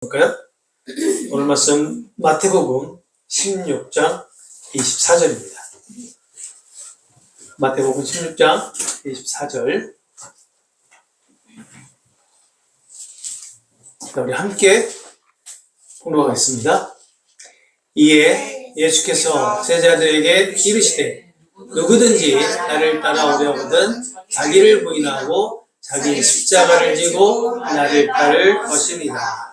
볼까요? 오늘 말씀 마태복음 16장 24절입니다. 마태복음 16장 24절. 우리 함께 공독하겠습니다. 이에 예수께서 제자들에게 이르시되 누구든지 나를 따라오려거든 자기를 부인하고 자기 십자가를 지고 나를 따를 것이니라.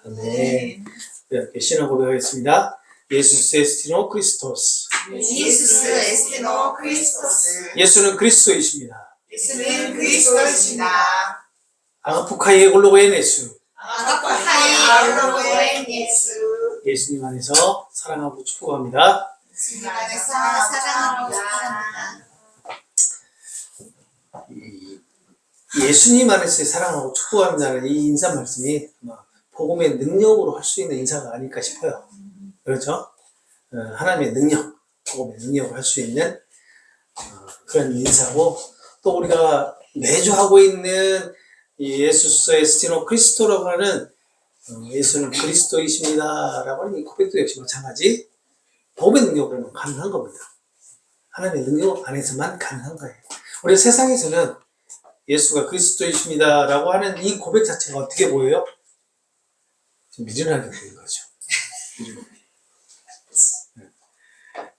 아멘. 이렇게 신앙 고백하겠습니다. 예수스 에스티노 크리스토스. 예수스 에스티노 크리스토스. 예수는 그리스도이십니다. 예수는 그리스도이십니다. 아가포카이에 올로고엔 예수. 아가포카이에 올로고엔 예수. 예수님 안에서 사랑하고 축복합니다. 예수님 안에서 사랑합니다. 예수님 안에서 사랑하고 축복합니다는 이 인사 말씀이 복음의 능력으로 할 수 있는 인사가 아닐까 싶어요. 그렇죠? 하나님의 능력, 복음의 능력을 할 수 있는 그런 인사고, 또 우리가 매주 하고 있는 예수스 에스티노 크리스토라고 하는 예수는 그리스도이십니다 라고 하는 이 고백도 역시 마찬가지 복음의 능력으로는 가능한 겁니다. 하나님의 능력 안에서만 가능한 거예요. 우리 세상에서는 예수가 그리스도이십니다 라고 하는 이 고백 자체가 어떻게 보여요? 좀 미련하게 보이는 거죠.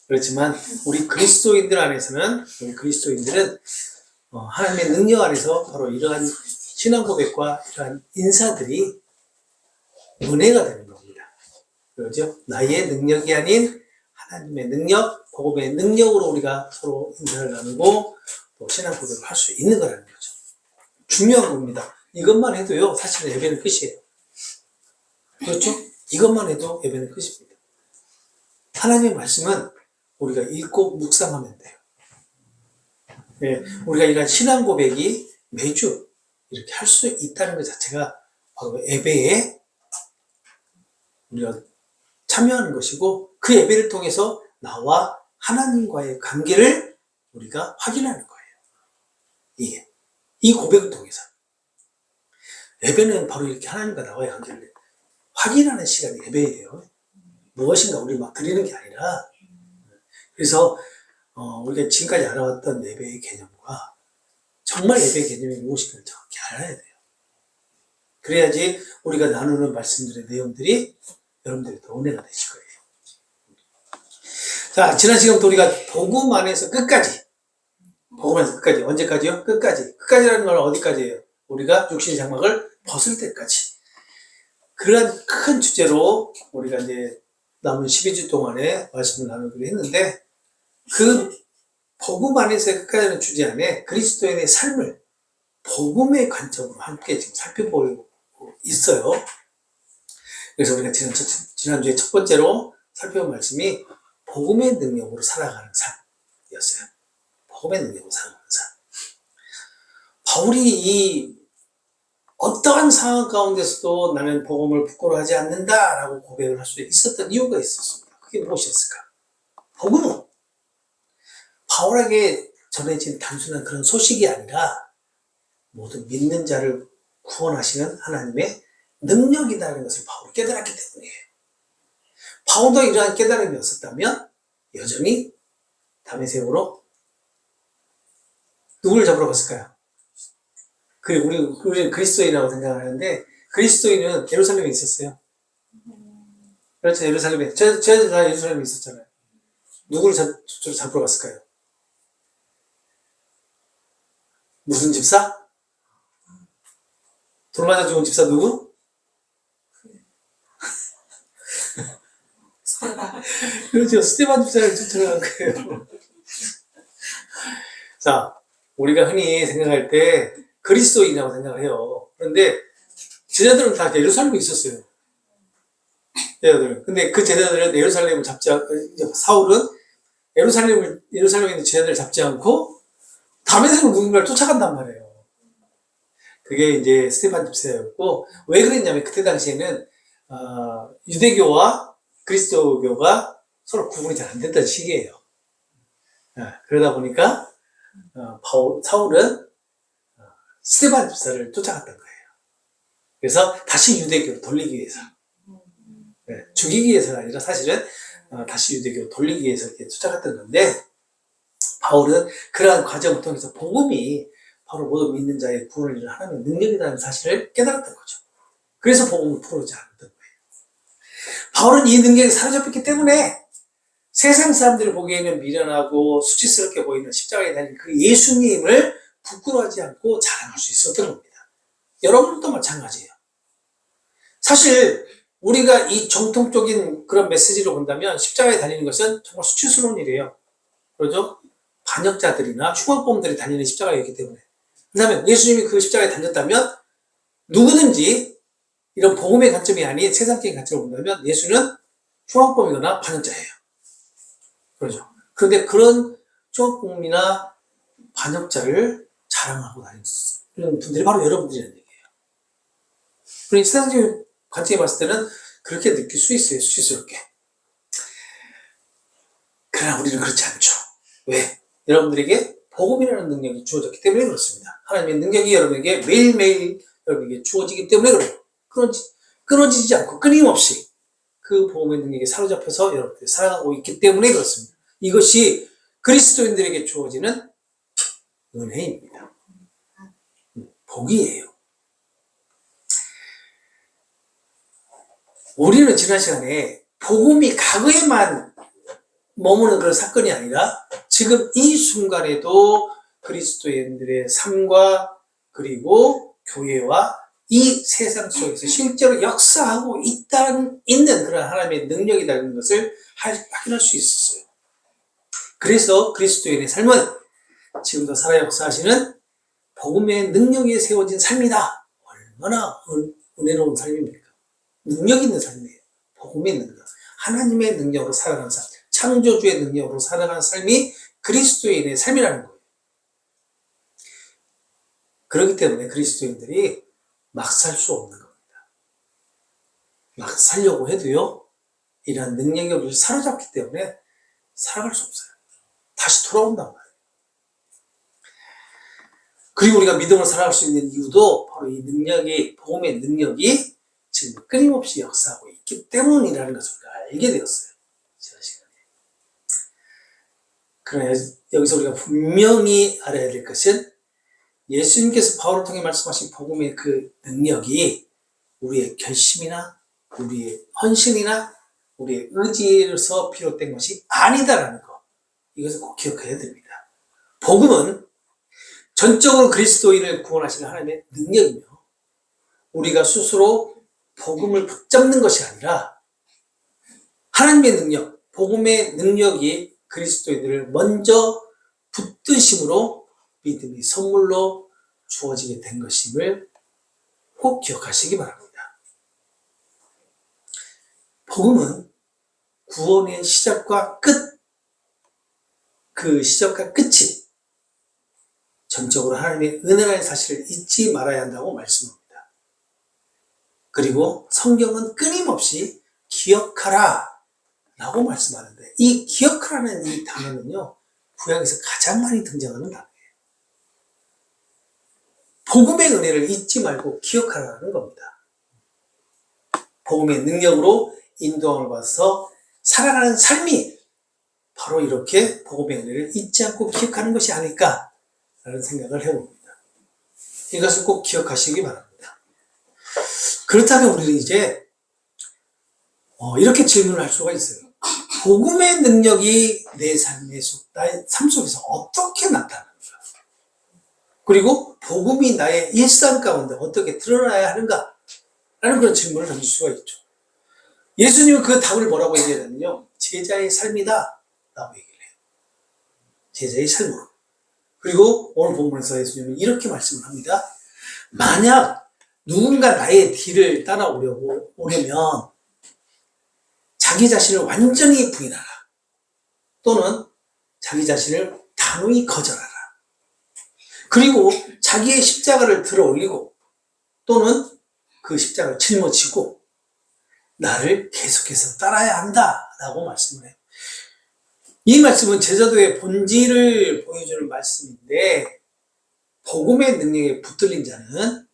그렇지만 우리 그리스도인들 안에서는, 우리 그리스도인들은 하나님의 능력 안에서 바로 이러한 신앙 고백과 이러한 인사들이 은혜가 되는 겁니다. 그렇죠? 나의 능력이 아닌 하나님의 능력, 복음의 능력으로 우리가 서로 인사를 나누고 또 신앙 고백을 할 수 있는 거라는 거죠. 중요한 겁니다. 이것만 해도요, 사실은 예배는 끝이에요. 그렇죠? 이것만 해도 예배는 끝입니다. 하나님의 말씀은 우리가 읽고 묵상하면 돼요. 네, 우리가 이런 신앙 고백이 매주 이렇게 할 수 있다는 것 자체가 바로 예배에 우리가 참여하는 것이고, 그 예배를 통해서 나와 하나님과의 관계를 우리가 확인하는 거예요. 이 고백을 통해서. 예배는 바로 이렇게 하나님과 나와의 관계를 확인하는 시간이 예배예요. 무엇인가 우리 막 드리는 게 아니라. 그래서 우리가 지금까지 알아왔던 예배의 개념과 정말 예배의 개념이 무엇인가를 정확히 알아야 돼요. 그래야지 우리가 나누는 말씀들의 내용들이 여러분들이 더 은혜가 되실 거예요. 자, 지난 시간부터 우리가 복음 안에서 끝까지, 복음 안에서 끝까지, 언제까지요? 끝까지. 끝까지라는 건 어디까지예요? 우리가 육신의 장막을 벗을 때까지. 그런 큰 주제로 우리가 이제 남은 12주 동안에 말씀을 나누기로 했는데, 그 복음 안에서의 끝까지라는 주제 안에 그리스도인의 삶을 복음의 관점으로 함께 지금 살펴보고 있어요. 그래서 우리가 지난주에 첫 번째로 살펴본 말씀이 복음의 능력으로 살아가는 삶이었어요. 복음의 능력으로 살아가는 삶. 바울이 이 어떠한 상황 가운데서도 나는 복음을 부끄러워하지 않는다라고 고백을 할 수 있었던 이유가 있었습니다. 그게 무엇이었을까? 복음은 바울에게 전해진 단순한 그런 소식이 아니라 모든 믿는 자를 구원하시는 하나님의 능력이라는 것을 바울이 깨달았기 때문이에요. 바울도 이러한 깨달음이 없었다면 여전히 다메섹으로 누구를 잡으러 갔을까요? 우리 그리스도인이라고 생각하는데, 그리스도인은 예루살렘에 있었어요. 그렇죠, 예루살렘에. 저희도 다 예루살렘에 있었잖아요. 누구를 잡으러 갔을까요? 무슨 집사? 돌 맞아 죽은 집사 누구? 그렇죠, 스테반 집사를 쫓아간 거예요. 자, 우리가 흔히 생각할 때 그리스도인이라고 생각을 해요. 그런데 제자들은 다 예루살렘에 있었어요. 제자들은. 근데 그 제자들은 예루살렘을 사울은 예루살렘에 있는 제자들을 잡지 않고 다메섹으로 누군가를 쫓아간단 말이에요. 그게 이제 스테반 집사였고, 왜 그랬냐면 그때 당시에는 유대교와 그리스도교가 서로 구분이 잘 안 됐던 시기예요. 그러다 보니까 사울은 스테반 집사를 쫓아갔던 거예요. 그래서 다시 유대교로 돌리기 위해서 죽이기 위해서가 아니라 사실은 다시 유대교로 돌리기 위해서 이렇게 쫓아갔던 건데, 바울은 그러한 과정을 통해서 복음이 바로 모든 믿는 자의 구원을 이루는 하나님의 능력이라는 사실을 깨달았던 거죠. 그래서 복음을 풀어오지 않았던 거예요. 바울은 이 능력이 사로잡혔기 때문에 세상 사람들이 보기에는 미련하고 수치스럽게 보이는 십자가에 달린 그 예수님을 부끄러워하지 않고 자랑할 수 있었던 겁니다. 여러분도 마찬가지예요. 사실 우리가 이 정통적인 그런 메시지로 본다면 십자가에 달리는 것은 정말 수치스러운 일이에요. 그러죠? 반역자들이나 흉악범들이 달리는 십자가이기 때문에. 그렇다면 예수님이 그 십자가에 달렸다면 누구든지 이런 복음의 관점이 아닌 세상적인 관점을 본다면 예수는 흉악범이거나 반역자예요. 그렇죠? 그런데 그런 흉악범이나 반역자를 자랑하고 다니는 분들이 바로 여러분들이라는 얘기예요. 그러니 세상적인 관점에 봤을 때는 그렇게 느낄 수 있어요. 수치스럽게. 그러나 우리는 그렇지 않죠. 왜? 여러분들에게 복음이라는 능력이 주어졌기 때문에 그렇습니다. 하나님의 능력이 여러분에게 매일매일 여러분에게 주어지기 때문에 그래요. 끊어지지 않고 끊임없이 그 복음의 능력에 사로잡혀서 여러분들이 살아가고 있기 때문에 그렇습니다. 이것이 그리스도인들에게 주어지는 은혜입니다. 복이에요. 우리는 지난 시간에 복음이 과거에만 머무는 그런 사건이 아니라 지금 이 순간에도 그리스도인들의 삶과 그리고 교회와 이 세상 속에서 실제로 역사하고 있는 그런 하나님의 능력이라는 것을 확인할 수 있었어요. 그래서 그리스도인의 삶은 지금도 살아 역사하시는 복음의 능력에 세워진 삶이다. 얼마나 은혜로운 삶입니까? 능력 있는 삶이에요. 복음의 능력. 하나님의 능력으로 살아가는 삶. 창조주의 능력으로 살아가는 삶이 그리스도인의 삶이라는 거예요. 그렇기 때문에 그리스도인들이 막 살 수 없는 겁니다. 막 살려고 해도요, 이러한 능력이 우리를 사로잡기 때문에 살아갈 수 없어요. 다시 돌아온단 말이에요. 그리고 우리가 믿음으로 살아갈 수 있는 이유도 바로 이 능력이, 복음의 능력이 지금 끊임없이 역사하고 있기 때문이라는 것을 우리가 알게 되었어요. 지난 시간에. 그러나 여기서 우리가 분명히 알아야 될 것은 예수님께서 바울을 통해 말씀하신 복음의 그 능력이 우리의 결심이나 우리의 헌신이나 우리의 의지에서 비롯된 것이 아니다라는 것. 이것을 꼭 기억해야 됩니다. 복음은 전적으로 그리스도인을 구원하시는 하나님의 능력이며 우리가 스스로 복음을 붙잡는 것이 아니라 하나님의 능력, 복음의 능력이 그리스도인들을 먼저 붙드심으로 믿음이 선물로 주어지게 된 것임을 꼭 기억하시기 바랍니다. 복음은 구원의 시작과 끝, 그 시작과 끝이 전적으로 하나님의 은혜라는 사실을 잊지 말아야 한다고 말씀합니다. 그리고 성경은 끊임없이 기억하라 라고 말씀하는데 이 기억하라는 이 단어는요, 구약에서 가장 많이 등장하는 단어예요. 복음의 은혜를 잊지 말고 기억하라는 겁니다. 복음의 능력으로 인도함을 받아서 살아가는 삶이 바로 이렇게 복음의 은혜를 잊지 않고 기억하는 것이 아닐까라는 생각을 해봅니다. 이것을 꼭 기억하시기 바랍니다. 그렇다면 우리는 이제 이렇게 질문을 할 수가 있어요. 복음의 능력이 내 삶 속에서 어떻게 나타나는가? 그리고 복음이 나의 일상 가운데 어떻게 드러나야 하는가? 라는 그런 질문을 던질 수가 있죠. 예수님은 그 답을 뭐라고 얘기하냐면요. 제자의 삶이다 라고 얘기를 해요. 제자의 삶으로. 그리고 오늘 본문에서 예수님은 이렇게 말씀을 합니다. 만약 누군가 나의 뒤를 따라오려면 자기 자신을 완전히 부인하라. 또는 자기 자신을 단호히 거절하라. 그리고 자기의 십자가를 들어 올리고 또는 그 십자가를 짊어지고 나를 계속해서 따라야 한다라고 말씀을 해요. 이 말씀은 제자도의 본질을 보여주는 말씀인데 복음의 능력에 붙들린 자는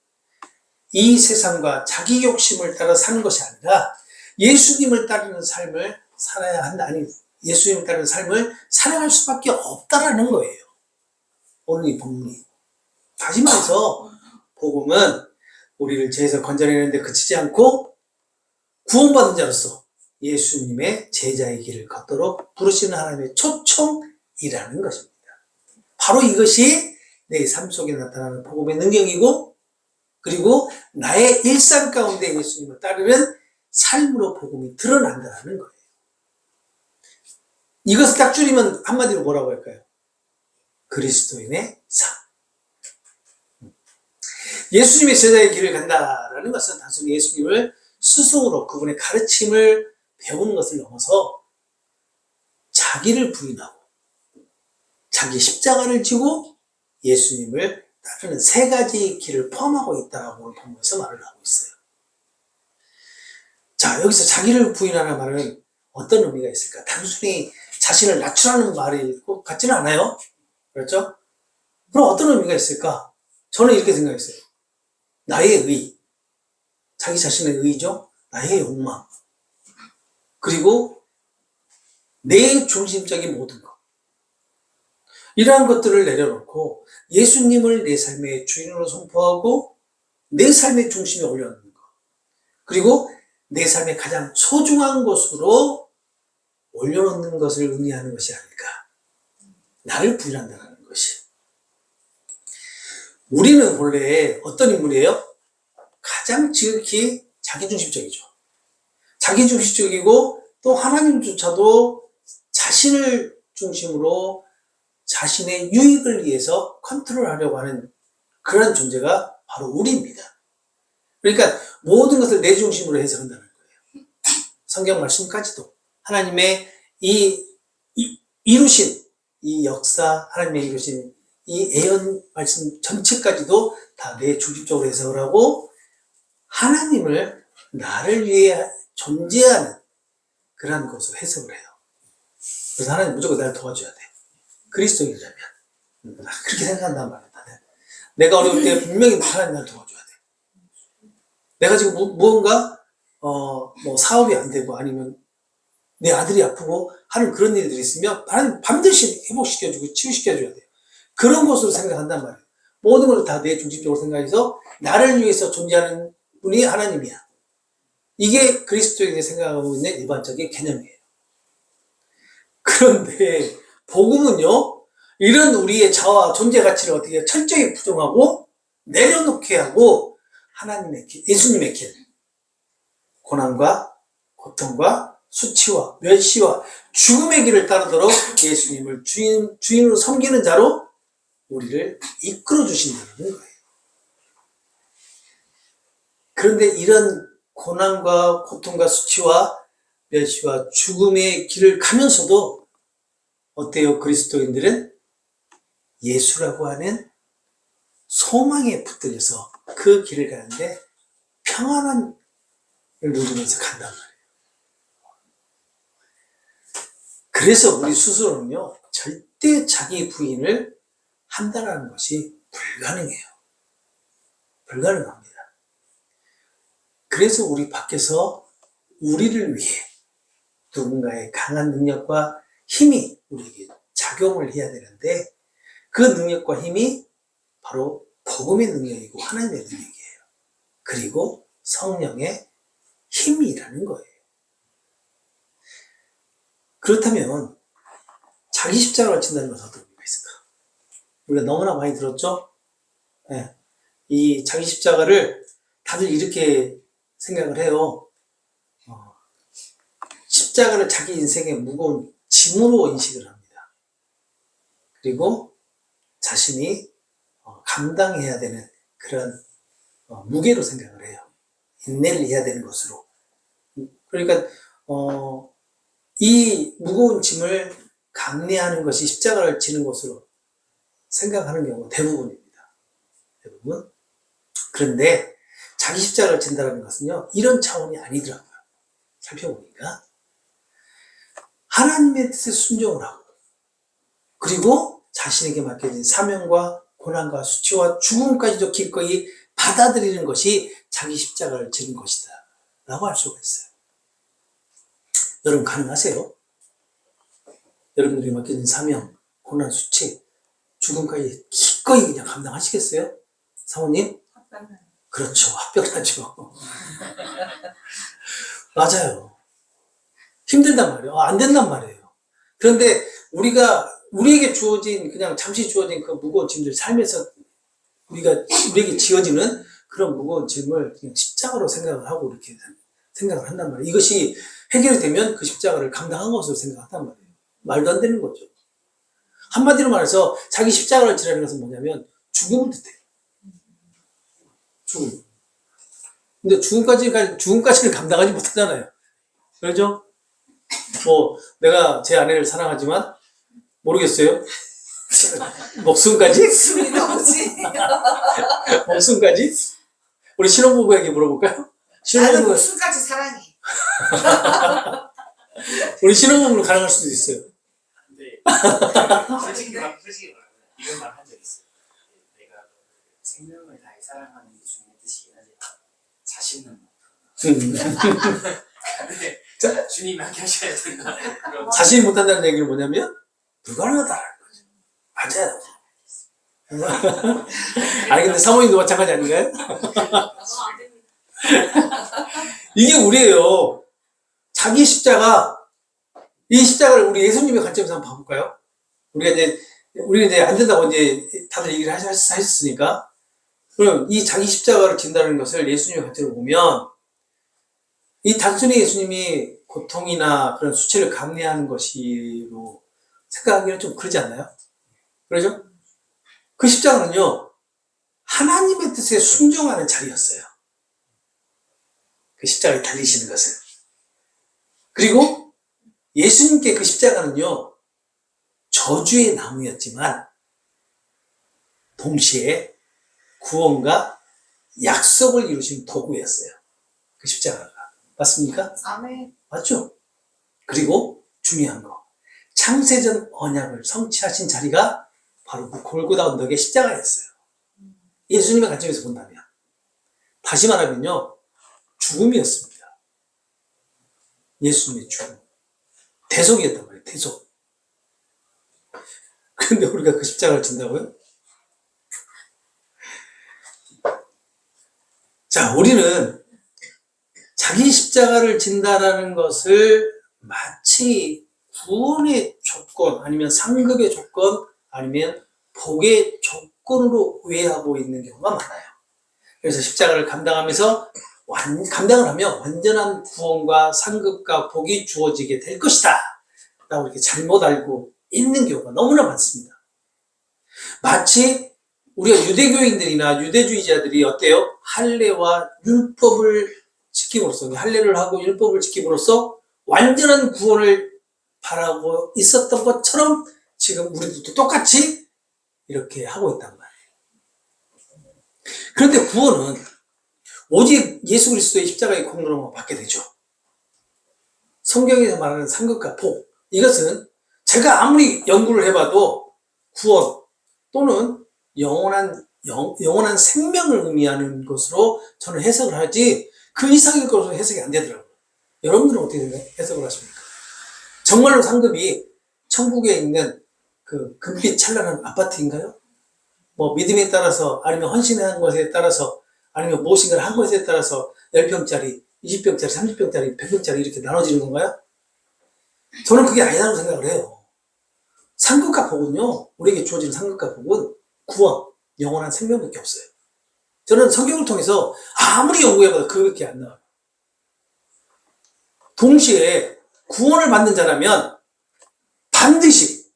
이 세상과 자기 욕심을 따라 사는 것이 아니라 예수님을 따르는 삶을 살아야 한다. 아니, 예수님을 따르는 삶을 살아갈 수밖에 없다라는 거예요. 오늘 이 본문이. 다시 말해서 복음은 우리를 죄에서 건져내는데 그치지 않고 구원받은 자로서 예수님의 제자의 길을 걷도록 부르시는 하나님의 초청이라는 것입니다. 바로 이것이 내 삶 속에 나타나는 복음의 능력이고, 그리고 나의 일상 가운데 예수님을 따르는 삶으로 복음이 드러난다는 거예요. 이것을 딱 줄이면 한마디로 뭐라고 할까요? 그리스도인의 삶. 예수님의 제자의 길을 간다라는 것은 단순히 예수님을 스승으로 그분의 가르침을 배우는 것을 넘어서 자기를 부인하고 자기 십자가를 지고 예수님을 따르는 세 가지 길을 포함하고 있다라고 오늘 본문에서 말을 하고 있어요. 자, 여기서 자기를 부인하는 말은 어떤 의미가 있을까? 단순히 자신을 낮추라는 말일 것 같지는 않아요. 그렇죠? 그럼 어떤 의미가 있을까? 저는 이렇게 생각했어요. 나의 의, 자기 자신의 의죠. 나의 욕망, 그리고 내 중심적인 모든 것, 이러한 것들을 내려놓고 예수님을 내 삶의 주인으로 선포하고 내 삶의 중심에 올려놓는 것, 그리고 내 삶의 가장 소중한 것으로 올려놓는 것을 의미하는 것이 아닐까. 나를 부인한다는 것이. 우리는 원래 어떤 인물이에요? 가장 지극히 자기중심적이죠. 자기중심적이고 또 하나님조차도 자신을 중심으로 자신의 유익을 위해서 컨트롤하려고 하는 그런 존재가 바로 우리입니다. 그러니까 모든 것을 내 중심으로 해석한다는 거예요. 성경 말씀까지도 하나님의 이루신 이 역사, 하나님의 이루신 이 예언 말씀 전체까지도 다 내 중심적으로 해석을 하고 하나님을 나를 위해 존재하는 그러한 것으로 해석을 해요. 그래서 하나님 무조건 나를 도와줘야 돼. 그리스도인이라면. 그렇게 생각한단 말이야. 내가 어려울 때 분명히 하나님 나를 도와줘야 돼. 내가 지금 무언가 뭐 사업이 안 되고 아니면 내 아들이 아프고 하는 그런 일들이 있으면 하나님 반드시 회복시켜주고 치유시켜줘야 돼요. 그런 것으로 생각한단 말이에요. 모든 걸 다 내 중심적으로 생각해서 나를 위해서 존재하는 분이 하나님이야. 이게 그리스도인이 생각하고 있는 일반적인 개념이에요. 그런데 복음은요, 이런 우리의 자아, 존재 가치를 어떻게 철저히 부정하고 내려놓게 하고 하나님의 길, 예수님의 길, 고난과 고통과 수치와 멸시와 죽음의 길을 따르도록 예수님을 주인으로 섬기는 자로 우리를 이끌어 주신다는 거예요. 그런데 이런 고난과 고통과 수치와 멸시와 죽음의 길을 가면서도 어때요? 그리스도인들은 예수라고 하는 소망에 붙들려서 그 길을 가는데 평안함을 누리면서 간단 말이에요. 그래서 우리 스스로는요, 절대 자기 부인을 한다는 것이 불가능해요. 불가능합니다. 그래서 우리 밖에서 우리를 위해 누군가의 강한 능력과 힘이 우리에게 작용을 해야 되는데 그 능력과 힘이 바로 복음의 능력이고 하나님의 능력이에요. 그리고 성령의 힘이라는 거예요. 그렇다면 자기 십자가를 친다는 것은 어떤 의미가 있을까? 우리가 너무나 많이 들었죠? 네. 이 자기 십자가를 다들 이렇게 생각을 해요. 십자가를 자기 인생의 무거운 짐으로 인식을 합니다. 그리고 자신이 감당해야 되는 그런 무게로 생각을 해요. 인내를 해야 되는 것으로. 그러니까 이 무거운 짐을 감내하는 것이 십자가를 지는 것으로 생각하는 경우가 대부분입니다. 대부분. 그런데 자기 십자가를 진다는 것은요, 이런 차원이 아니더라고요. 살펴보니까 하나님의 뜻에 순종을 하고 그리고 자신에게 맡겨진 사명과 고난과 수치와 죽음까지도 기꺼이 받아들이는 것이 자기 십자가를 지는 것이다 라고 할 수가 있어요. 여러분 가능하세요? 여러분들이 맡겨진 사명, 고난, 수치, 죽음까지 기꺼이 그냥 감당하시겠어요? 사모님? 그렇죠. 합병하죠. 맞아요. 힘들단 말이에요. 안 된단 말이에요. 그런데 우리에게 주어진, 그냥 잠시 주어진 그 무거운 짐들, 삶에서 우리에게 지어지는 그런 무거운 짐을 그냥 십자가로 생각을 하고 이렇게 생각을 한단 말이에요. 이것이 해결이 되면 그 십자가를 감당한 것으로 생각한단 말이에요. 말도 안 되는 거죠. 한마디로 말해서 자기 십자가를 지라는 것은 뭐냐면 죽음을 뜻해요. 죽음. 근데 죽음까지는 감당하지 못하잖아요. 그렇죠? 내가 제 아내를 사랑하지만, 모르겠어요. 목숨까지? 숨이 나오지. 목숨까지? 우리 신혼부부에게 물어볼까요? 나는 신혼부부, 목숨까지 사랑해. 우리 신혼부부는 가능할 수도 있어요. 근데 솔직히 말하면 이런 말 한 적 있어요. 내가 생명을 다해 사랑하는 게 주님의 뜻이긴 하지만 자신은 못한다. 근데 주님이 함께 하셔야 된다. 그런 자신이 못한다는 얘기는 뭐냐면, 불가능하다는 거죠. 맞아요. 아니, 근데 사모님도 마찬가지 아닌가요? 이게 우리예요. 자기 십자가, 이 십자가를 우리 예수님의 관점에서 한번 봐볼까요? 우리가 이제 안 된다고 이제 다들 얘기를 하셨으니까. 그럼 이 자기 십자가를 진다는 것을 예수님의 관점으로 보면, 이 단순히 예수님이 고통이나 그런 수치를 감내하는 것이로 생각하기는 좀 그러지 않나요? 그러죠? 그 십자가는요, 하나님의 뜻에 순종하는 자리였어요. 그 십자가에 달리시는 것은. 그리고 예수님께 그 십자가는요, 저주의 나무였지만, 동시에 구원과 약속을 이루신 도구였어요. 그 십자가가. 맞습니까? 아멘. 맞죠? 그리고 중요한 거. 창세전 언약을 성취하신 자리가 바로 그 골고다 언덕의 십자가였어요. 예수님의 관점에서 본다면. 다시 말하면요, 죽음이었습니다. 예수님의 죽음. 대속이었단 말이에요, 대속. 그런데 우리가 그 십자가를 진다고요? 자, 우리는 자기 십자가를 진다라는 것을 마치 구원의 조건, 아니면 상급의 조건, 아니면 복의 조건으로 오해하고 있는 경우가 많아요. 그래서 십자가를 감당하면서 감당을 하면 완전한 구원과 상급과 복이 주어지게 될 것이다 라고 이렇게 잘못 알고 있는 경우가 너무나 많습니다. 마치 우리가 유대교인들이나 유대주의자들이 어때요? 할례와 율법을 지킴으로써, 할례를 하고 율법을 지킴으로써 완전한 구원을 바라고 있었던 것처럼 지금 우리들도 똑같이 이렇게 하고 있단 말이에요. 그런데 구원은 오직 예수 그리스도의 십자가의 공로로만 받게 되죠. 성경에서 말하는 상급과 복, 이것은 제가 아무리 연구를 해봐도 구원 또는 영원한 생명을 의미하는 것으로 저는 해석을 하지, 그 이상의 것으로 해석이 안 되더라고요. 여러분들은 어떻게 해석을 하십니까? 정말로 상급이 천국에 있는 그 금빛 찬란한 아파트인가요? 믿음에 따라서, 아니면 헌신한 것에 따라서, 아니면 무엇인가를 한 것에 따라서 10평짜리, 20평짜리, 30평짜리, 100평짜리 이렇게 나눠지는 건가요? 저는 그게 아니라고 생각을 해요. 상급과 복은요, 우리에게 주어지는 상급과 복은 구원, 영원한 생명밖에 없어요. 저는 성경을 통해서 아무리 연구해봐도 그것밖에 안 나와요. 동시에 구원을 받는 자라면 반드시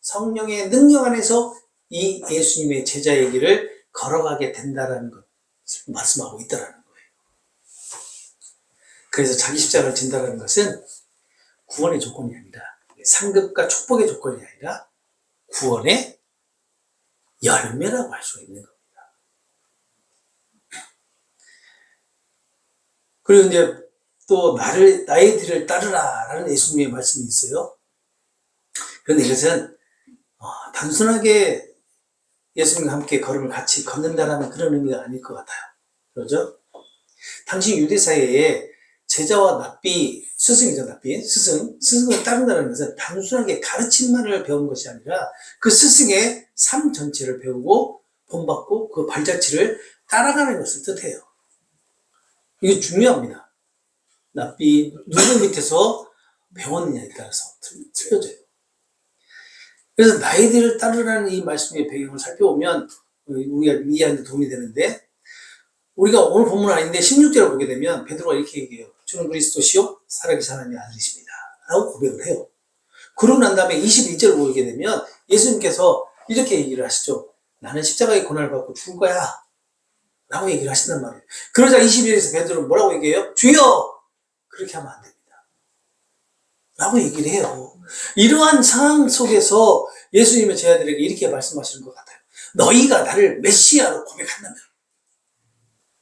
성령의 능력 안에서 이 예수님의 제자의 길을 걸어가게 된다는 것을 말씀하고 있다는 거예요. 그래서 자기 십자가를 진다는 것은 구원의 조건이 아니라, 상급과 축복의 조건이 아니라 구원의 열매라고 할 수 있는 겁니다. 그리고 이제 또 나의 뒤를 따르라 라는 예수님의 말씀이 있어요. 그런데 이것은 단순하게 예수님과 함께 걸음을 같이 걷는다라는 그런 의미가 아닐 것 같아요. 그렇죠? 당시 유대 사회에 제자와 납비, 스승이죠, 납비. 스승을 따른다는 것은 단순하게 가르침만을 배운 것이 아니라 그 스승의 삶 전체를 배우고 본받고 그 발자취를 따라가는 것을 뜻해요. 이게 중요합니다. 납비, 누구 밑에서 배웠느냐에 따라서 틀려져요. 그래서 나이들을 따르라는 이 말씀의 배경을 살펴보면 우리가 이해하는 데 도움이 되는데, 우리가 오늘 본문 아닌데 16절을 보게 되면 베드로가 이렇게 얘기해요. 주는 그리스도시요 살아계신 하나님의 아들이십니다 라고 고백을 해요. 그러고 난 다음에 21절을 보게 되면 예수님께서 이렇게 얘기를 하시죠. 나는 십자가의 고난을 받고 죽을 거야 라고 얘기를 하신단 말이에요. 그러자 21절에서 베드로는 뭐라고 얘기해요? 주여! 그렇게 하면 안 됩니다 라고 얘기를 해요. 이러한 상황 속에서 예수님의 제자들에게 이렇게 말씀하시는 것 같아요. 너희가 나를 메시아로 고백한다면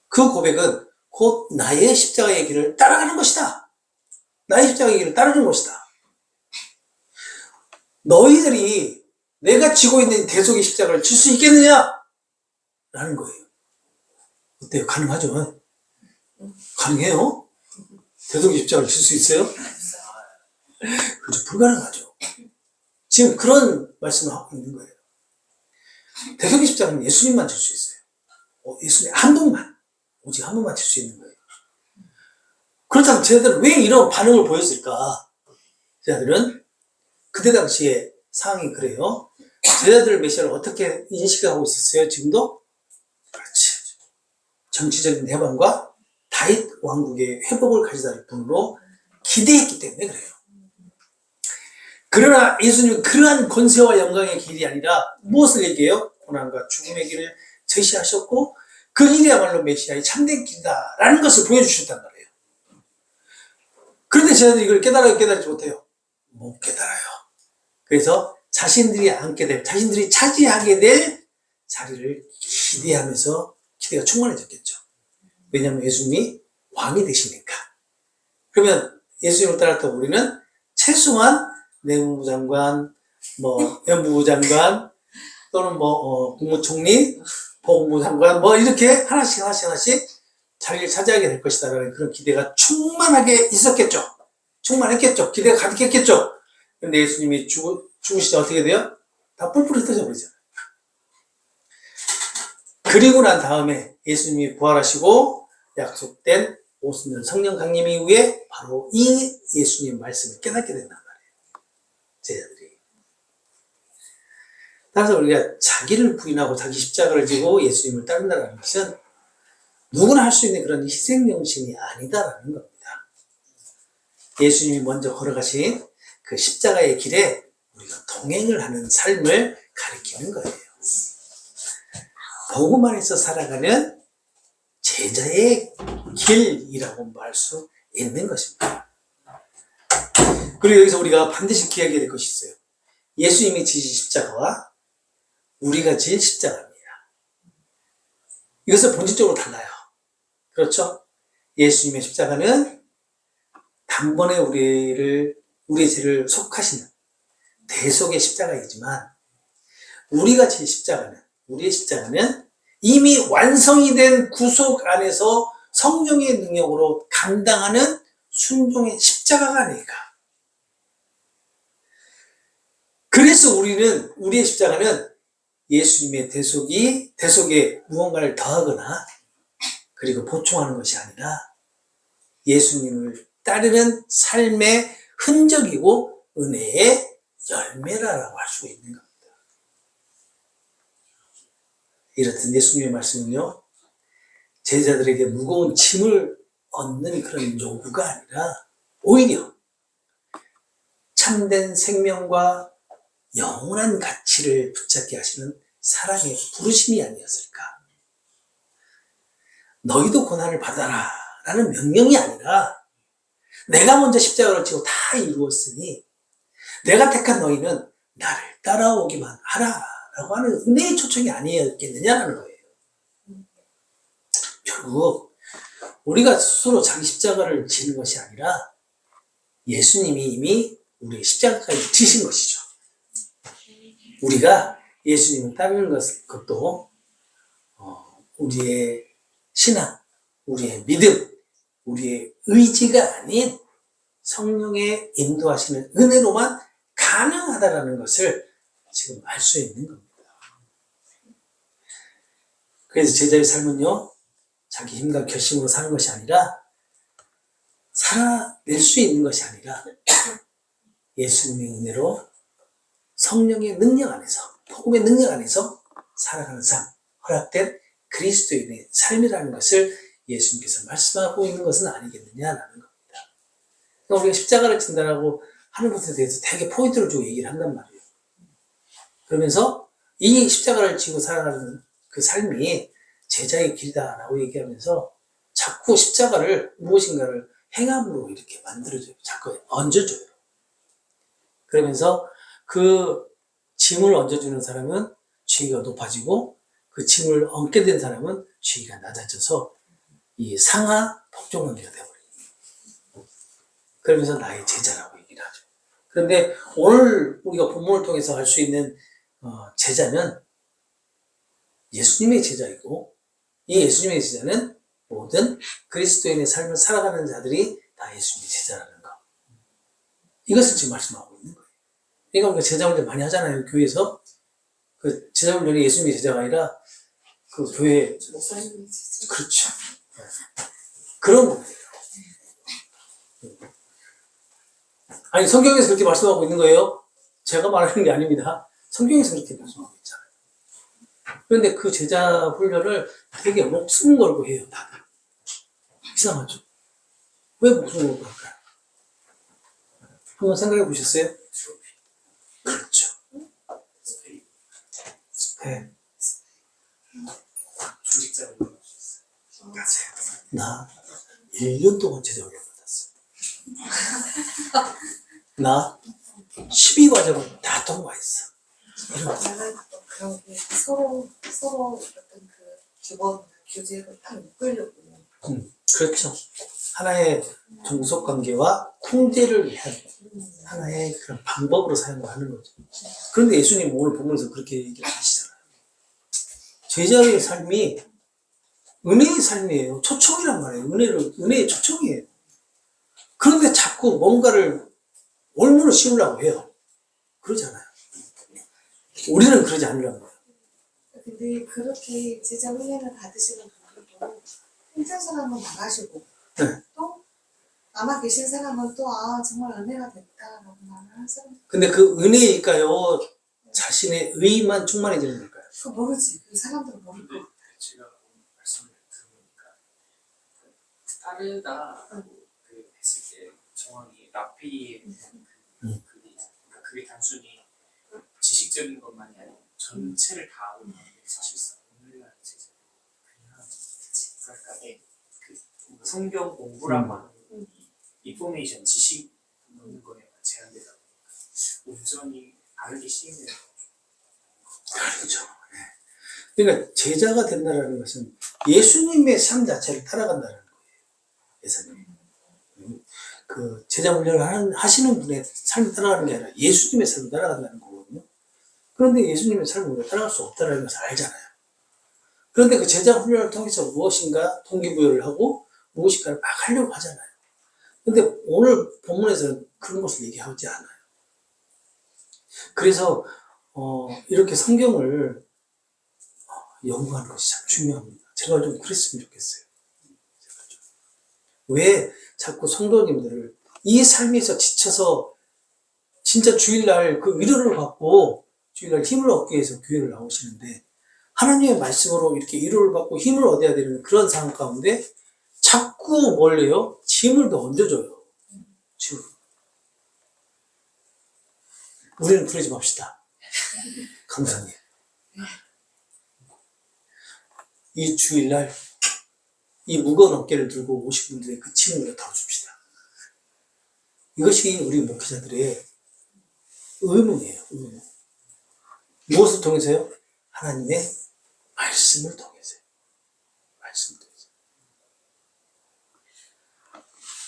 그 고백은 곧 나의 십자가의 길을 따라가는 것이다. 나의 십자가의 길을 따르는 것이다. 너희들이 내가 지고 있는 대속의 십자가를 질 수 있겠느냐? 라는 거예요. 어때요? 가능하죠? 가능해요? 대속의 십자가를 질 수 있어요? 그렇죠. 불가능하죠. 지금 그런 말씀을 하고 있는 거예요. 대속의 십자가는 예수님만 질 수 있어요. 예수님 한 분만, 오직 한 분만 질 수 있는 거예요. 그렇다면 제자들은 왜 이런 반응을 보였을까? 제자들은 그때 당시에 상황이 그래요. 제자들 메시아를 어떻게 인식하고 있었어요? 지금도? 그렇지. 정치적인 해방과 다윗 왕국의 회복을 가져다 뿐으로 기대했기 때문에 그래요. 그러나 예수님은 그러한 권세와 영광의 길이 아니라 무엇을 얘기해요? 고난과 죽음의 길을 제시하셨고 그 길이야말로 메시아의 참된 길이다 라는 것을 보여주셨단 말이에요. 그런데 제자들이 이걸 깨달지 못해요. 못 깨달아요. 그래서 자신들이 차지하게 될 자리를 기대하면서 기대가 충만해졌겠죠. 왜냐하면 예수님이 왕이 되시니까. 그러면 예수님을 따랐던 우리는 최소한 내무부 장관, 연무부 장관, 또는 국무총리, 보건부 장관, 이렇게 하나씩 자리를 차지하게 될 것이다라는 그런 기대가 충만하게 있었겠죠. 충만했겠죠. 기대가 가득했겠죠. 근데 예수님이 죽으시자 어떻게 돼요? 다 뿔뿔이 흩어져 버리잖아요. 그리고 난 다음에 예수님이 부활하시고 약속된 오순절 성령 강림 이후에 바로 이 예수님 말씀을 깨닫게 된단 말이에요. 제자들이. 따라서 우리가 자기를 부인하고 자기 십자가를 지고 예수님을 따른다는 것은 누구나 할 수 있는 그런 희생정신이 아니다라는 겁니다. 예수님이 먼저 걸어가신 그 십자가의 길에 우리가 동행을 하는 삶을 가리키는 거예요. 복음 안에서 살아가는 제자의 길이라고 말 수 있는 것입니다. 그리고 여기서 우리가 반드시 기억해야 될 것이 있어요. 예수님이 지신 십자가와 우리가 지은 십자가입니다. 이것은 본질적으로 달라요. 그렇죠? 예수님의 십자가는 단번에 우리의 죄를 속하시는 대속의 십자가이지만 우리의 십자가는 이미 완성이 된 구속 안에서 성령의 능력으로 감당하는 순종의 십자가가 아닐까. 그래서 우리의 십자가는 예수님의 대속에 무언가를 더하거나 그리고 보충하는 것이 아니라 예수님을 따르는 삶의 흔적이고 은혜의 열매라고 할 수 있는 겁니다. 이렇듯 예수님의 말씀은요, 제자들에게 무거운 짐을 얻는 그런 요구가 아니라 오히려 참된 생명과 영원한 가치를 붙잡게 하시는 사랑의 부르심이 아니었을까. 너희도 고난을 받아라 라는 명령이 아니라 내가 먼저 십자가를 지고 다 이루었으니 내가 택한 너희는 나를 따라오기만 하라 라고 하는 은혜의 초청이 아니었겠느냐라는 거예요. 결국 우리가 스스로 자기 십자가를 지는 것이 아니라 예수님이 이미 우리의 십자가까지 지신 것이죠. 우리가 예수님을 따르는 것도 우리의 신앙, 우리의 믿음, 우리의 의지가 아닌 성령의 인도하시는 은혜로만 가능하다라는 것을 지금 알 수 있는 겁니다. 그래서 제자의 삶은요, 자기 힘과 결심으로 사는 것이 아니라, 살아낼 수 있는 것이 아니라, 예수님의 은혜로 성령의 능력 안에서, 복음의 능력 안에서 살아가는 삶, 허락된 그리스도인의 삶이라는 것을 예수님께서 말씀하고 있는 것은 아니겠느냐라는 겁니다. 그러니까 우리가 십자가를 진다라고 하는 것에 대해서 되게 포인트를 주고 얘기를 한단 말이에요. 그러면서 이 십자가를 지고 살아가는 그 삶이 제자의 길이다라고 얘기하면서 자꾸 십자가를 무엇인가를 행함으로 이렇게 만들어줘요. 자꾸 얹어줘요. 그러면서 그 짐을 얹어주는 사람은 지위가 높아지고 그 짐을 얹게 된 사람은 지위가 낮아져서 이 상하 복종관계가 되어버립니다. 그러면서 나의 제자라고 얘기를 하죠. 그런데 오늘 우리가 본문을 통해서 할 수 있는 제자는 예수님의 제자이고, 이 예수님의 제자는 모든 그리스도인의 삶을 살아가는 자들이 다 예수님의 제자라는 거. 이것을 지금 말씀하고 있는 거예요. 그러니까 우리가 제자 훈련 많이 하잖아요, 교회에서. 그 제자 훈련이 예수님의 제자가 아니라 그 교회 목사님의 제자. 그렇죠. 그런 거예요. 아니, 성경에서 그렇게 말씀하고 있는 거예요. 제가 말하는 게 아닙니다. 성경에서 그렇게 말씀하고 있잖아요. 그런데 그 제자 훈련을 되게 목숨 걸고 해요, 다들. 이상하죠? 왜 목숨 걸고 할까요? 한번 생각해 보셨어요? 그렇죠. 네. 조직자를 맞아요. 나 1년 동안 제자 훈련 받았어. 나 12과정을 다 통과했어. 나는 그런 게 서로 어떤 그 규범, 교제를 딱 이끌려고. 그렇죠. 하나의 종속 관계와 통제를 위한 하나의 그런 방법으로 사용을 하는 거죠. 그런데 예수님 오늘 본문에서 그렇게 얘기를 하시잖아요. 제자의 삶이 은혜의 삶이에요. 초청이란 말이에요. 은혜의 초청이에요. 그런데 자꾸 뭔가를 올무를 씌우려고 해요. 그러잖아요. 우리는 그러지 않으려고 해요. 근데 그렇게 제자 훈련을 받으시는 분들도 힘든 사람은 나가시고 네. 또 남아 계신 사람은 또 정말 은혜가 됐다라고 말을 하는 사람. 근데 그 은혜일까요? 자신의 의만 충만해지는 걸까요? 그거 모르지. 그 사람들은 모를 거. 제가 오늘 말씀을 들으니까 따르다라고 그 했을 때 정확히 라피의 그러니까 그게 단순히 지식적인 것만이 아니고 전체를 다 아는 건데 사실상 오늘날 제자도 그냥 그러니까 그 성경 공부라고 하는 인포메이션 지식 넣는 거에만 제한되다 보니까 온전히 알기 쉬운 게 그렇죠. 네. 그러니까 제자가 된다는 것은 예수님의 삶 자체를 따라간다는 거예요. 예수님. 그 제자 훈련을 하시는 분의 삶을 따라가는 게 아니라 예수님의 삶을 따라간다는 거거든요. 그런데 예수님의 삶을 우리가 따라갈 수 없다는 것을 알잖아요. 그런데 그 제자 훈련을 통해서 무엇인가 동기부여를 하고 무엇인가를 막 하려고 하잖아요. 근데 오늘 본문에서는 그런 것을 얘기하지 않아요. 그래서 이렇게 성경을 연구하는 것이 참 중요합니다. 제가 좀 그랬으면 좋겠어요. 왜 자꾸 성도님들을 이 삶에서 지쳐서 진짜 주일날 그 위로를 받고 주일날 힘을 얻기 위해서 교회를 나오시는데 하나님의 말씀으로 이렇게 위로를 받고 힘을 얻어야 되는 그런 상황 가운데 자꾸 뭘 해요? 짐을 더 얹어줘요. 짐을. 우리는 그러지 맙시다. 감사님. 이 주일날 이 무거운 어깨를 들고 오신 분들의 그 짐을 덜어줍시다. 이것이 우리 목회자들의 의무예요. 의무. 무엇을 통해서요? 하나님의 말씀을 통해서요. 말씀을 통해서.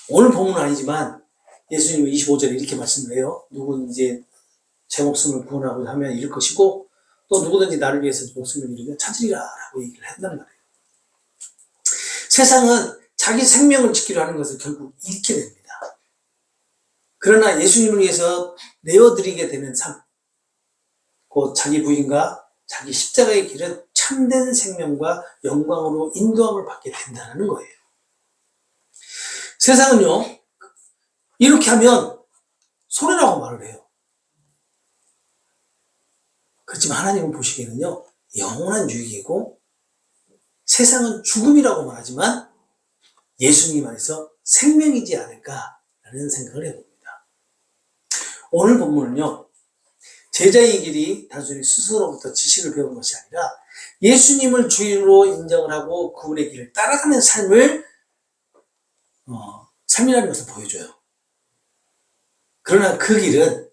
오늘 본문은 아니지만 예수님은 25절에 이렇게 말씀을 해요. 누구든지 제 목숨을 구원하고자 하면 잃을 것이고 또 누구든지 나를 위해서 목숨을 잃으면 찾으리라 라고 얘기를 한단 말이에요. 세상은 자기 생명을 지키려 하는 것을 결국 잃게 됩니다. 그러나 예수님을 위해서 내어드리게 되는 삶, 곧 자기 부인과 자기 십자가의 길은 참된 생명과 영광으로 인도함을 받게 된다는 거예요. 세상은요, 이렇게 하면 손해라고 말을 해요. 그렇지만 하나님은 보시기에는요, 영원한 유익이고 세상은 죽음이라고 말하지만 예수님 안에서 생명이지 않을까라는 생각을 해봅니다. 오늘 본문은요, 제자의 길이 단순히 스스로부터 지식을 배운 것이 아니라 예수님을 주인으로 인정을 하고 그분의 길을 따라가는 삶이라는 것을 보여줘요. 그러나 그 길은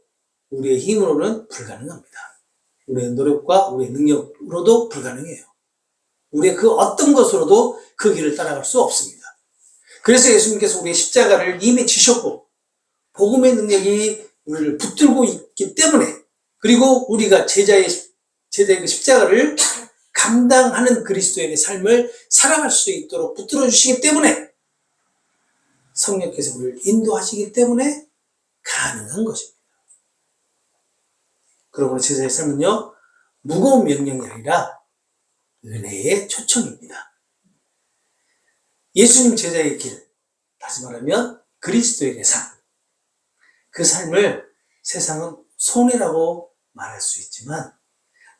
우리의 힘으로는 불가능합니다. 우리의 노력과 우리의 능력으로도 불가능해요. 우리의 그 어떤 것으로도 그 길을 따라갈 수 없습니다. 그래서 예수님께서 우리의 십자가를 이미 지셨고 복음의 능력이 우리를 붙들고 있기 때문에, 그리고 우리가 제자의 그 십자가를 감당하는 그리스도인의 삶을 살아갈 수 있도록 붙들어 주시기 때문에, 성령께서 우리를 인도하시기 때문에 가능한 것입니다. 그러므로 제자의 삶은요, 무거운 명령이 아니라 은혜의 초청입니다. 예수님 제자의 길, 다시 말하면 그리스도인의 삶, 그 삶을 세상은 손해라고 말할 수 있지만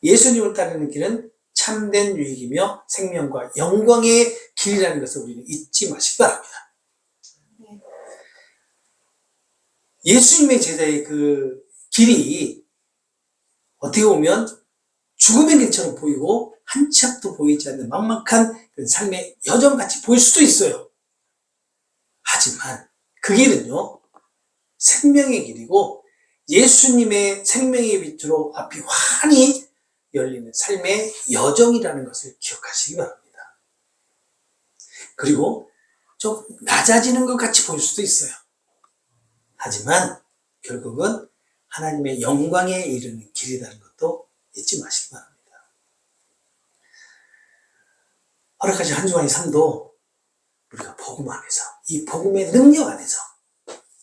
예수님을 따르는 길은 참된 유익이며 생명과 영광의 길이라는 것을 우리는 잊지 마시기 바랍니다. 예수님의 제자의 그 길이 어떻게 보면 죽음의 길처럼 보이고 한 치 앞도 보이지 않는 막막한 그 삶의 여정같이 보일 수도 있어요. 하지만 그 길은요, 생명의 길이고 예수님의 생명의 빛으로 앞이 환히 열리는 삶의 여정이라는 것을 기억하시기 바랍니다. 그리고 좀 낮아지는 것 같이 보일 수도 있어요. 하지만 결국은 하나님의 영광에 이르는 길이라는 것도 잊지 마시기 바랍니다. 허락하신 한 주간의 삶도 우리가 복음 안에서, 이 복음의 능력 안에서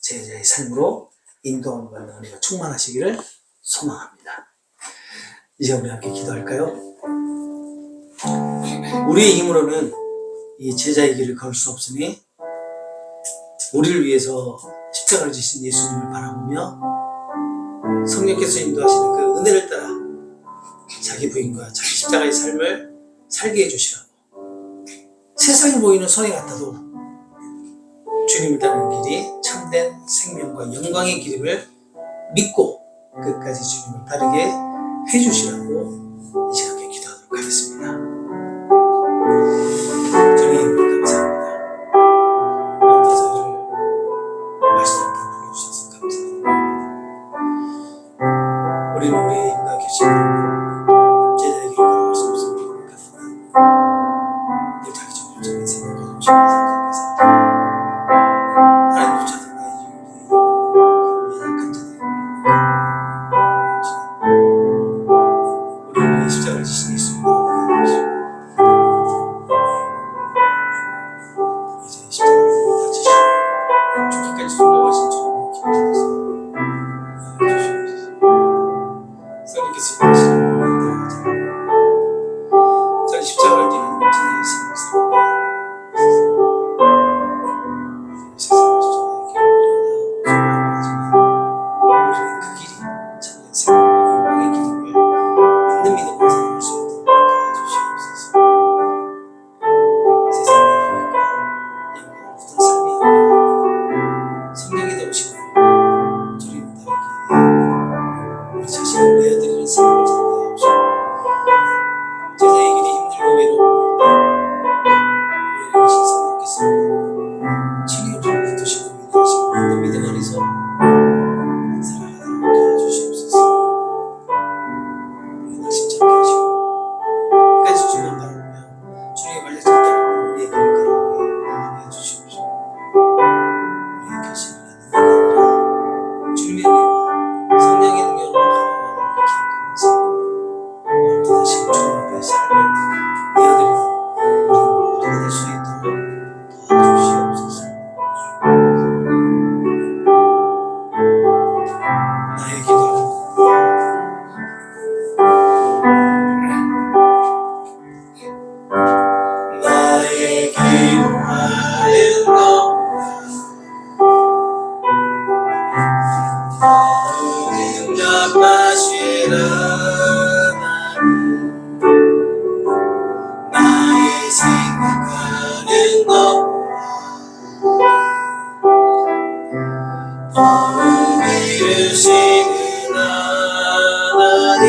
제자의 삶으로 인도함을 받는 은혜가 충만하시기를 소망합니다. 이제 우리 함께 기도할까요? 우리의 힘으로는 이 제자의 길을 걸 수 없으니 우리를 위해서 십자가를 지신 예수님을 바라보며 성령께서 인도하시는 그 은혜를 따라 자기 부인과 자기 십자가의 삶을 살게 해주시라고, 세상에 보이는 손해 같아도 주님을 따르는 길이 참된 생명과 영광의 길임을 믿고 끝까지 주님을 따르게 해주시라고 이 시간에 기도하도록 하겠습니다. 주님 감사합니다. 오늘도 저희를 말씀 앞에 불러주셔서 감사합니다. 우리는 우리의 힘과 계시로 제자의 길을 걸어갈 수 없음을 고백하지만 늘 자기 중심적인 생각과 중심의 생각에서 하나님조차도 나의 주님의 연약한 자들의 우리를 위해 십자가를 지신 예수님을 고백하시고 이제 십자가를 위해 다치시고 죽기까지 돌아가신 주님을 기뻐하소서. 성령께서 인도하시는 우리를 따라가자. 자기 십자가를 지는 제자의 삶을 살아가야 세상을 우리는 그 길이 참된 생명과 영광의 길임을 믿는 믿음으로 살아갈 수 있도록 도와주시옵소서. 세상의 유익과 영광을 얻는 삶이 아니라 성령이 되오시고 나의 생각하는 것보다 더욱 이루시는 하나님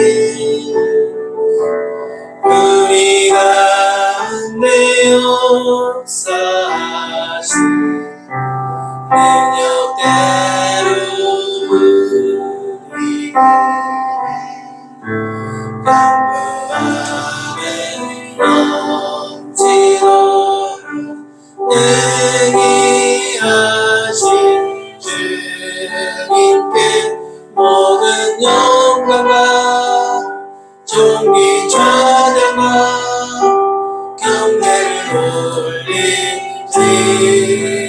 우리 가운데 역사하신 능력대로 우리 강구하게 넘치도록 능히 하신 주님께 모든 영광과 존귀 찬양과 경배를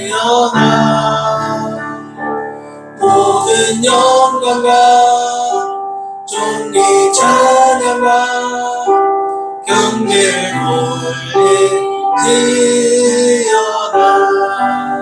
올리지어다 모든 영광과 존귀 찬양과 경배를 올리지어다